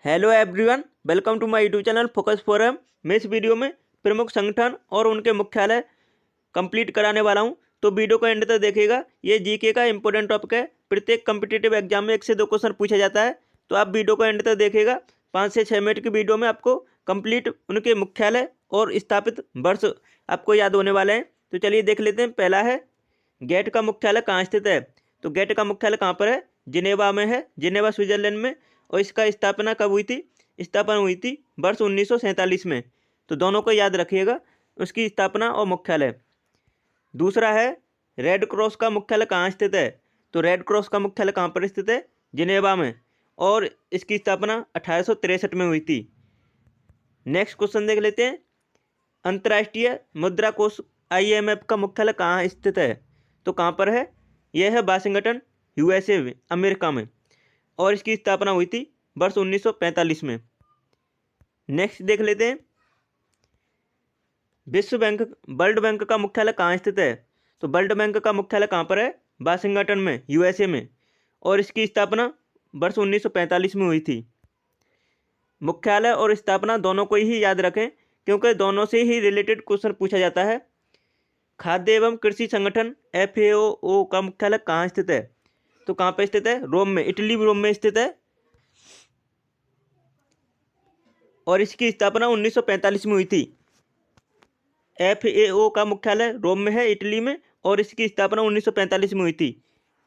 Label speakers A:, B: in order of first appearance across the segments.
A: Hello everyone, welcome to my YouTube channel focus forum. मैं इस video में प्रमुख संगठन और उनके मुख्यालय कंप्लीट कराने वाला हूं, तो वीडियो को एंड तक देखिएगा। ये जीके का इंपॉर्टेंट टॉपिक है। प्रत्येक कम्पिटिटिव एग्जाम में 1 से 2 क्वेश्चन पूछा जाता है, तो आप वीडियो को एंड तक देखिएगा। 5 से 6 मिनट की वीडियो में आपको कंप्लीट उनके मुख्यालय और स्थापित वर्ष आपको याद होने वाले हैं। तो चलिए देख लेते हैं। पहला है, गेट का मुख्यालय कहाँ स्थित है? तो गेट का मुख्यालय कहाँ पर है? जिनेवा में है, जिनेवा स्विट्जरलैंड में। और इसका स्थापना कब हुई थी? स्थापना हुई थी वर्ष 1947 में। तो दोनों को याद रखिएगा, उसकी स्थापना और मुख्यालय। दूसरा है, रेड क्रॉस का मुख्यालय कहाँ स्थित है? तो रेड क्रॉस का मुख्यालय कहाँ पर स्थित है? जिनेवा में। और इसकी स्थापना 1863 में हुई थी। नेक्स्ट क्वेश्चन देख लेते हैं। अंतर्राष्ट्रीय मुद्रा कोष IMF का मुख्यालय कहाँ स्थित है? तो कहाँ पर है? यह है वाशिंगटन, USA में, अमेरिका में। और इसकी स्थापना हुई थी वर्ष 1945 में। नेक्स्ट देख लेते हैं। विश्व बैंक, वर्ल्ड बैंक का मुख्यालय कहाँ स्थित है? तो वर्ल्ड बैंक का मुख्यालय कहाँ पर है? वाशिंगटन में, USA में। और इसकी स्थापना वर्ष 1945 में हुई थी। मुख्यालय और स्थापना दोनों को ही याद रखें, क्योंकि दोनों से ही रिलेटेड क्वेश्चन पूछा जाता है। खाद्य एवं कृषि संगठन FAO का मुख्यालय कहाँ स्थित है? तो कहाँ पर स्थित है? रोम में, इटली रोम में स्थित है। और इसकी स्थापना 1945 में हुई थी। FAO का मुख्यालय रोम में है, इटली में। और इसकी स्थापना 1945 में हुई थी।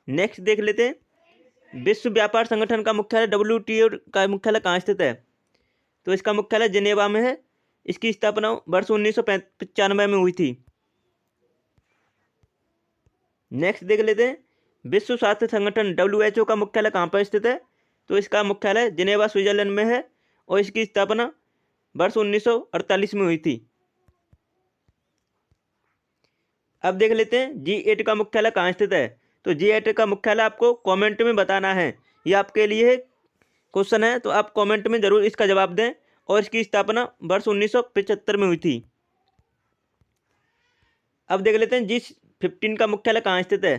A: नेक्स्ट देख लेते हैं। विश्व व्यापार संगठन का मुख्यालय WTO का मुख्यालय कहाँ स्थित है? तो इसका मुख्यालय जिनेवा में है। इसकी स्थापना वर्ष 1995 में हुई थी। नेक्स्ट देख लेते हैं। विश्व स्वास्थ्य संगठन WHO का मुख्यालय कहाँ पर स्थित है? तो इसका मुख्यालय जिनेवा स्विट्जरलैंड में है। और इसकी स्थापना वर्ष 1948 में हुई थी। अब देख लेते हैं G8 का मुख्यालय कहाँ स्थित है? तो G8 का मुख्यालय आपको कमेंट में बताना है। ये आपके लिए क्वेश्चन है, तो आप कमेंट में जरूर इसका जवाब दें। और इसकी स्थापना वर्ष 1975 में हुई थी। अब देख लेते हैं G15 का मुख्यालय कहाँ स्थित है?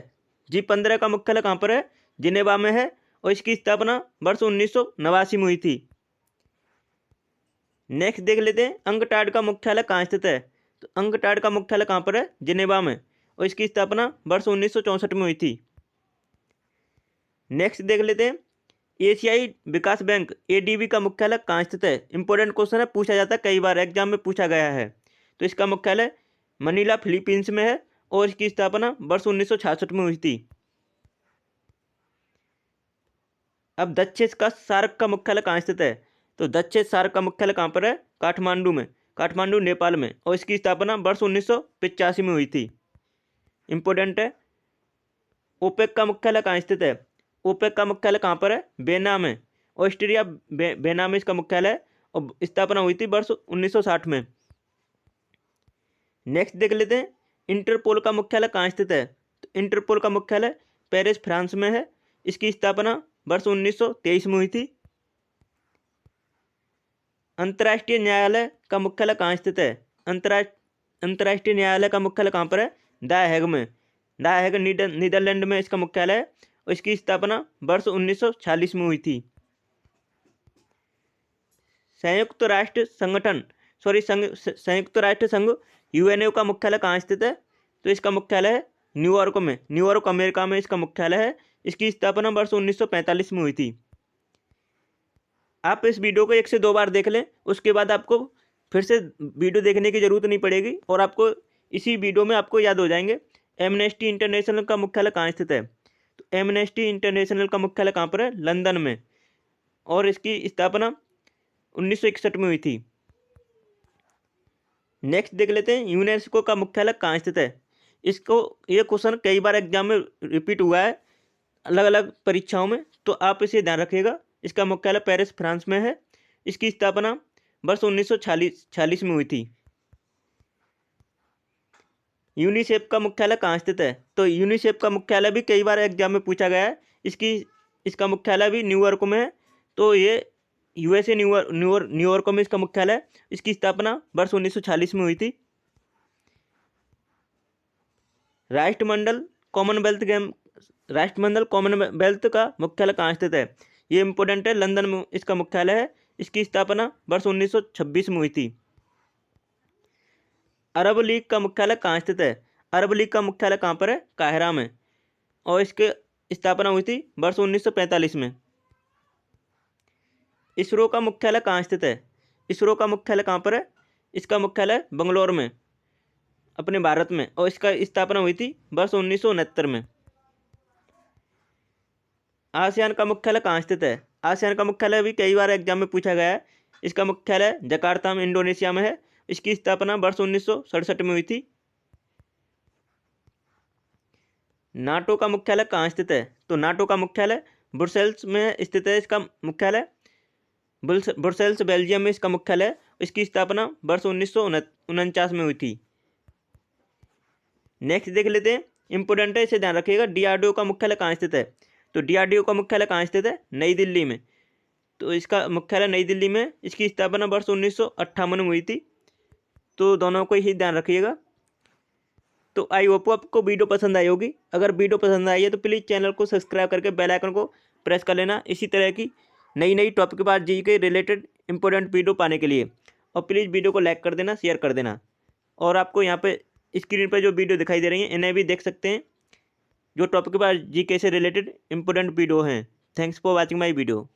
A: G15 का मुख्यालय कहाँ पर है? जिनेवा में है। और इसकी स्थापना वर्ष 1989 में हुई थी। नेक्स्ट देख लेते हैं। अंकटाड का मुख्यालय कहाँ स्थित है? तो अंकटाड का मुख्यालय कहाँ पर है? जिनेवा में। और इसकी स्थापना वर्ष 1964 में हुई थी। नेक्स्ट देख लेते हैं। एशियाई विकास बैंक ADB का मुख्यालय कहाँ स्थित है? इंपॉर्टेंट क्वेश्चन है, पूछा जाता है, कई बार एग्जाम में पूछा गया है। तो इसका मुख्यालय मनीला, फिलीपींस में है। और इसकी स्थापना वर्ष 1966 में हुई थी। अब दक्षिण का सार्क का मुख्यालय कहाँ स्थित है? तो दक्षिण सार्क का मुख्यालय कहाँ पर है? काठमांडू में, काठमांडू नेपाल में। और इसकी स्थापना वर्ष 1985 में हुई थी। इंपॉर्टेंट है। ओपेक का मुख्यालय कहाँ स्थित है? ओपेक का मुख्यालय कहाँ पर है? वेना में, ऑस्ट्रिया वेना में इसका मुख्यालय है। और स्थापना हुई थी वर्ष 1960 में। नेक्स्ट देख लेते हैं। इंटरपोल का मुख्यालय कहाँ स्थित है? तो इंटरपोल का मुख्यालय पेरिस, फ्रांस में है। इसकी स्थापना वर्ष 1923 में हुई थी। अंतर्राष्ट्रीय न्यायालय का मुख्यालय कहाँ स्थित है? अंतर्राष्ट्रीय न्यायालय का मुख्यालय कहाँ पर है? द हैग में, द हैग नीदरलैंड में इसका मुख्यालय है। और इसकी स्थापना वर्ष 1946 में हुई थी। संयुक्त राष्ट्र संघ UNO का मुख्यालय कहाँ स्थित है? तो इसका मुख्यालय है न्यूयॉर्क में, न्यूयॉर्क अमेरिका में इसका मुख्यालय है। इसकी स्थापना वर्ष 1945 में हुई थी। आप इस वीडियो को 1 से 2 बार देख लें, उसके बाद आपको फिर से वीडियो देखने की ज़रूरत नहीं पड़ेगी। और आपको इसी वीडियो में आपको याद हो जाएंगे। एमनेस्टी इंटरनेशनल का मुख्यालय कहाँ स्थित है? तो एमनेस्टी इंटरनेशनल का मुख्यालय कहाँ पर है? लंदन में। और इसकी स्थापना 1961 में हुई थी। नेक्स्ट देख लेते हैं। यूनेस्को का मुख्यालय कहाँ स्थित है? ये क्वेश्चन कई बार एग्जाम में रिपीट हुआ है, अलग अलग परीक्षाओं में, तो आप इसे ध्यान रखिएगा। इसका मुख्यालय पेरिस, फ्रांस में है। इसकी स्थापना वर्ष 1946 में हुई थी। यूनिसेफ का मुख्यालय कहाँ स्थित है? तो यूनिसेफ का मुख्यालय भी कई बार एग्जाम में पूछा गया है। इसका मुख्यालय भी न्यूयॉर्क में है। तो ये USA न्यूयॉर्क में इसका मुख्यालय है। इसकी स्थापना वर्ष 1946 में हुई थी। राष्ट्रमंडल कॉमनवेल्थ का मुख्यालय कहाँ स्थित है? ये इंपॉर्टेंट है, लंदन में इसका मुख्यालय है। इसकी स्थापना वर्ष 1926 में हुई थी। अरब लीग का मुख्यालय कहाँ स्थित है? अरब लीग का मुख्यालय कहाँ पर है? काहिरा में। और इसके स्थापना हुई थी वर्ष 1945 में। इसरो का मुख्यालय कहाँ स्थित है? इसरो का मुख्यालय कहाँ पर है? इसका मुख्यालय बंगलौर में, अपने भारत में। और इसका स्थापना हुई थी वर्ष 1969 में। आसियान का मुख्यालय कहाँ स्थित है? आसियान का मुख्यालय भी कई बार एग्जाम में पूछा गया है। इसका मुख्यालय जकार्ता में, इंडोनेशिया में है। इसकी स्थापना वर्ष 1967 में हुई थी। नाटो का मुख्यालय कहाँ स्थित है? तो नाटो का मुख्यालय ब्रुसेल्स में स्थित है। इसका मुख्यालय ब्रुसेल्स, बेल्जियम में इसका मुख्यालय है। इसकी स्थापना वर्ष 1949 में हुई थी। नेक्स्ट देख लेते हैं, इंपोर्टेंट है, इसे ध्यान रखिएगा। डीआरडीओ का मुख्यालय कहाँ स्थित है? तो डीआरडीओ का मुख्यालय कहाँ स्थित है? नई दिल्ली में। तो इसका मुख्यालय नई दिल्ली में। इसकी स्थापना वर्ष 1958 में हुई थी। तो दोनों को ही ध्यान रखिएगा। तो आई होप आपको वीडियो पसंद आई होगी। अगर वीडियो पसंद आई है तो प्लीज़ चैनल को सब्सक्राइब करके बेल आइकन को प्रेस कर लेना, इसी तरह की नई नई टॉपिक के बाद जी के रिलेटेड इंपॉर्टेंट वीडियो पाने के लिए। और प्लीज़ वीडियो को लाइक कर देना, शेयर कर देना। और आपको यहाँ पे स्क्रीन पर जो वीडियो दिखाई दे रही हैं इन्हें भी देख सकते हैं, जो टॉपिक के बाद जी के से रिलेटेड इंपॉर्टेंट वीडियो हैं। Thanks for watching my video.